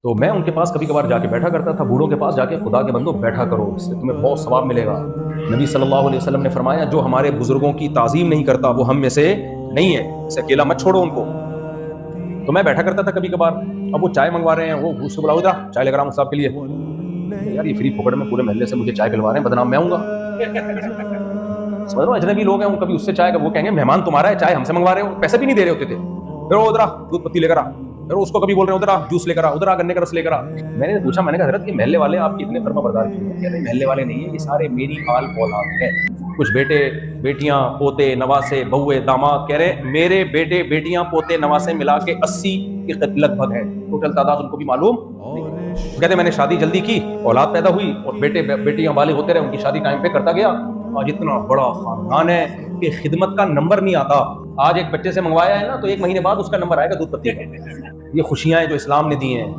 تو میں ان کے پاس کبھی کبھار جا کے بیٹھا کرتا تھا، بوڑھوں کے پاس جا کے خدا کے بندوں بیٹھا کرو، اس سے تمہیں بہت ثواب ملے گا۔ نبی صلی اللہ علیہ وسلم نے فرمایا جو ہمارے بزرگوں کی تعظیم نہیں کرتا وہ ہم میں سے نہیں ہے، اسے اکیلا مت چھوڑو ان کو۔ تو میں بیٹھا کرتا تھا کبھی کبھار، اب وہ چائے منگوا رہے ہیں، وہ اس کو بلاؤ ادھر چائے لے کر آؤں صاحب کے لیے، یار یہ فری پھوکڑ میں پورے محلے سے مجھے چائے پلوا رہے ہیں، بدنام میں آؤں گا؟ سمجھ رہے ہو، اجنبی لوگ ہیں، وہ کبھی اس سے چائے، وہ کہیں گے مہمان تمہارا ہے، چائے ہم سے منگوا رہے ہو، پیسے بھی نہیں دے رہے ہوتے تھے، پھر وہ ادھر دودھ پتی لے کر آ، پھر اس کو کبھی بول رہے ہیں ادھر جوس لے کر آ، ادھر گنے کا رس لے کر آ۔ میں نے پوچھا، میں نے کہا حضرت یہ محلے والے آپ کے اتنے فرما بردار کیوں ہیں؟ کہہ رہے محلے والے نہیں ہیں، یہ سارے میری آل اولاد ہیں، کچھ بیٹے بیٹیاں پوتے نواسے بہوے داماد، کہہ رہے میرے بیٹے بیٹیاں پوتے نواسے ملا کے 80 کے لگ بھگ ہے، ٹوٹل تعداد ان کو بھی معلوم نہیں۔ کہتے میں نے شادی جلدی کی، اولاد پیدا ہوئی اور بیٹے بیٹیاں بالغ ہوتے رہے، ان کی شادی ٹائم پہ کرتا گیا، آج اتنا بڑا خاندان ہے کہ خدمت کا نمبر نہیں آتا۔ آج ایک بچے سے منگوایا ہے نا تو ایک مہینے بعد اس کا نمبر آئے گا دودھ پتی کا۔ یہ خوشیاں ہیں جو اسلام نے دی ہیں۔